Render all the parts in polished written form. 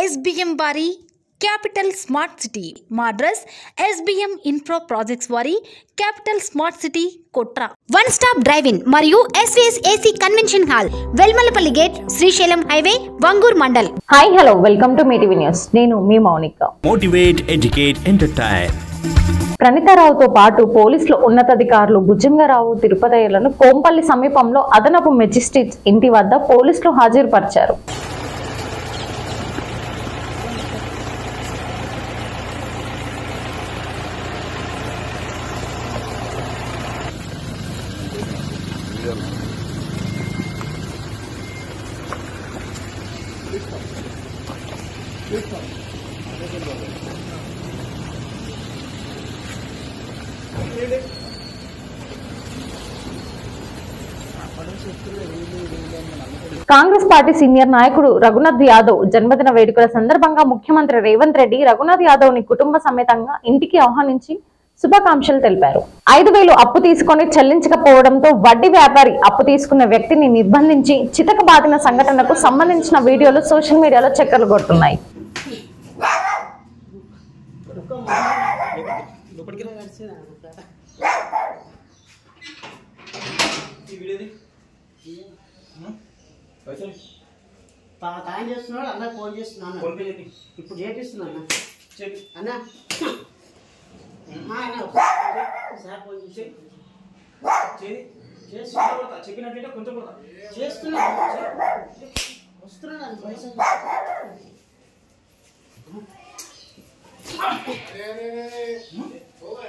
SBM వారి capital smart city మా address SBM infra projects వారి capital smart city Kotra one stop drive in మరియు SVS AC convention hall Velmalapalli gate Srisailam highway Vangoor mandal. Hi hello welcome to MeeTV news. నేను మీ Mounika. Motivate educate entertain. ప్రణీతారావుతో పాటు పోలీసులు ఉన్నతాధికారులు భుజంగరావు తిరుపతయ్యలను కోంపల్లి సమీపంలో అదనపు మెజిస్ట్రేట్ ఇంటి వద్ద పోలీసులు హాజరుపరిచారు. కాంగ్రెస్ పార్టీ సీనియర్ నాయకుడు రఘునాథ్ యాదవ్ జన్మదిన వేడుకల సందర్భంగా ముఖ్యమంత్రి రేవంత్ రెడ్డి రఘునాథ్ యాదవ్ ని కుటుంబ సమేతంగా ఇంటికి ఆహ్వానించి శుభాకాంక్షలు తెలిపారు. 5,000 అప్పు తీసుకొని చెల్లించకపోవడంతో వడ్డీ వ్యాపారి అప్పు తీసుకున్న వ్యక్తిని నిర్బంధించి చితకబాదిన సంఘటనకు సంబంధించిన వీడియోలు సోషల్ మీడియాలో చక్కర్లు కొడుతున్నాయి. తాయం చేస్తున్నాడు అన్న ఫోన్ చేస్తున్నాను ఇప్పుడు చేపిస్తున్నాను అన్న సార్ ఫోన్ చేసి చెప్పినట్లయితే కొంచెం చేస్తున్నా వస్తున్నాను పైసలు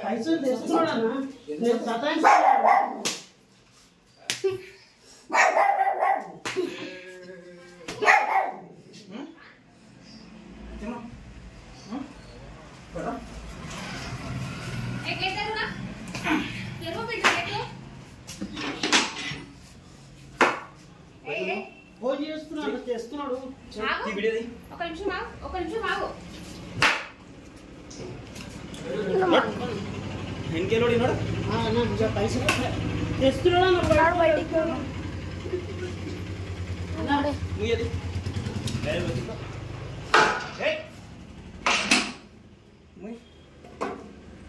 పైసలు తెస్తున్నాడు అన్న నేను సతాయిస్తున్నాను. ఫోన్ చేస్తున్నాడు తెస్తున్నాడు ఒక నిమిషం ఆగు. పైసలు తెస్తున్నాడు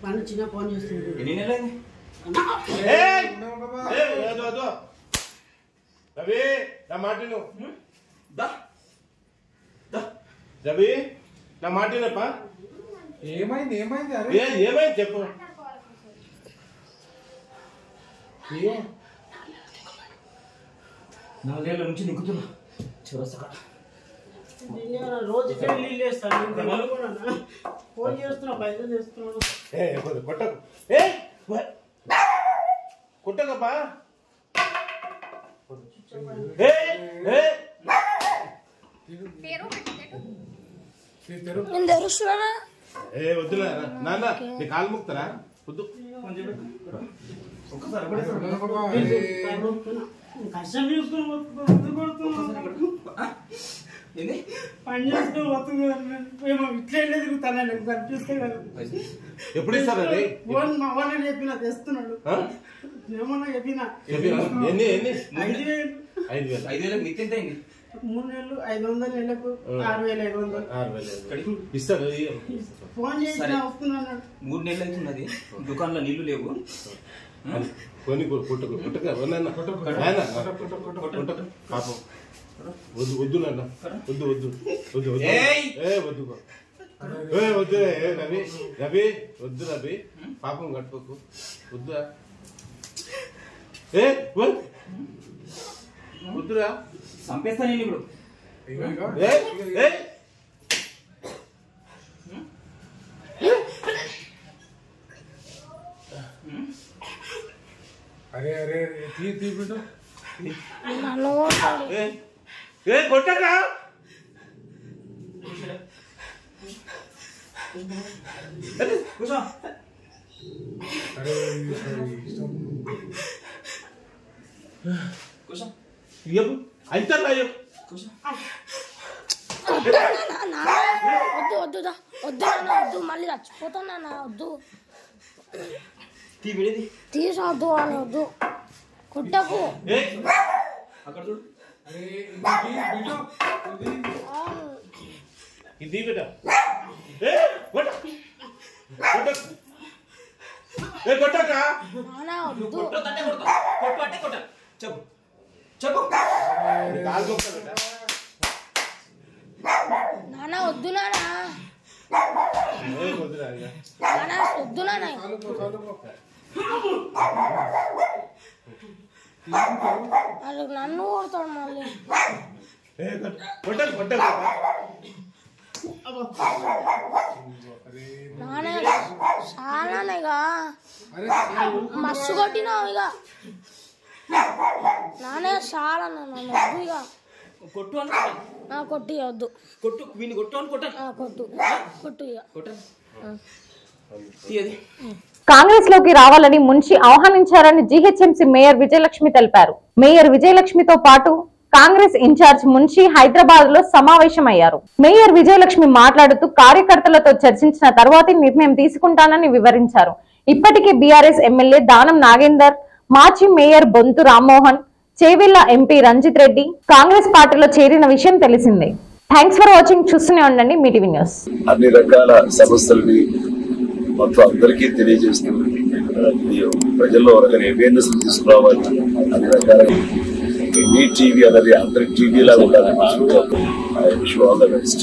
పన్ను చిన్న ఫోన్ చేస్తున్నాడు. రవి నా మాట రవి నా మాట ఏమైంది ఏమైంది చెప్పు. 4 ఏళ్ల నుంచి నిక్కుతున్నా చివరసగా రోజు నీళ్ళు వేస్తాను ఫోన్ చేస్తున్నా పైసలు చేస్తున్నాడు. కొట్టకు కొట్టకప్పా వద్దులే నాన్న నీ కాలు ముక్తారా వద్దు కష్టం పని చేసుకుని వస్తుందేమో ఇట్లా తిరుగుతాను కనిపిస్తే ఎప్పుడు ఇస్తారు అది మా వాళ్ళని చెప్పిన తెస్తున్నాడు ఏమన్నా చెప్పిన ఎన్ని 5,000 మిత్తి 3 నెలలు 500 నెలకు 6,500 ఇస్తారు. ఫోన్ చేసి వస్తున్నాడు. 3 నెలలు అవుతున్నది దుకాణంలో నీళ్లు లేవు. కొన్ని పుట్టక పాపం వద్దు వద్దు నాన్న వద్దు వద్దు వద్దు వద్దు వద్దు రవి రవి వద్దు రవి పాపం కట్టుకోకు వద్దురా వద్దురా చంపేస్తా నేను ఇప్పుడు. అరే అరే తీపిడు కొట్టరా కూర్చో. కూర్చో అవుతారా వద్దు వద్దు వద్దు వద్దు మళ్ళీ చచ్చిపోతాను వద్దు తీసొద్దు అని వద్దు కొట్టకు అక్కడ చూడు. ఇది బిడ్డ కొట్టక నానా వద్దు కొట్టు అంటే కొట్ట చెప్పు చెప్పు కాలు కొట్ట బిడ్డ నానా వద్దు నానా నానా వద్దు నానా అది నన్ను కొడతాడు మళ్ళీ నానే చాలానేగా మస్తు కొట్టినావు ఇక నానే చాలా నన్ను వద్దు ఇక కొట్టు అని కొట్టి వద్దు కొట్టు వీని కొట్టు అని కొట్టాను కొట్టు కొట్టు ఇక కొట్టాను తీయది కాంగ్రెస్ లోకి రావాలని మున్షి ఆహ్వానించారని జీహెచ్ఎంసీ మేయర్ విజయలక్ష్మి తెలిపారు. మేయర్ విజయలక్ష్మితో పాటు కాంగ్రెస్ ఇన్ఛార్జ్ మున్షి హైదరాబాద్ లో సమావేశమయ్యారు. మేయర్ విజయలక్ష్మి మాట్లాడుతూ కార్యకర్తలతో చర్చించిన తర్వాతే నిర్ణయం తీసుకుంటానని వివరించారు. ఇప్పటికే బీఆర్ఎస్ ఎమ్మెల్యే దానం నాగేందర్, మాజీ మేయర్ బొంతు రామ్మోహన్, చేవెళ్ల ఎంపీ రంజిత్ రెడ్డి కాంగ్రెస్ పార్టీలో చేరిన విషయం తెలిసిందే. Thanks for watching. చూస్తూనే ఉండండి మీ టీవీ న్యూస్. అన్ని రకాల సమస్యలని మొత్తం అందరికీ తెలియజేస్తూ ప్రజల్లో రకమైన అవేర్నెస్ తీసుకురావాలి. అన్ని రకాల మీ టీవీ అనేది అందరి టీవీ లాగా ఉండాలని I wish you all the best.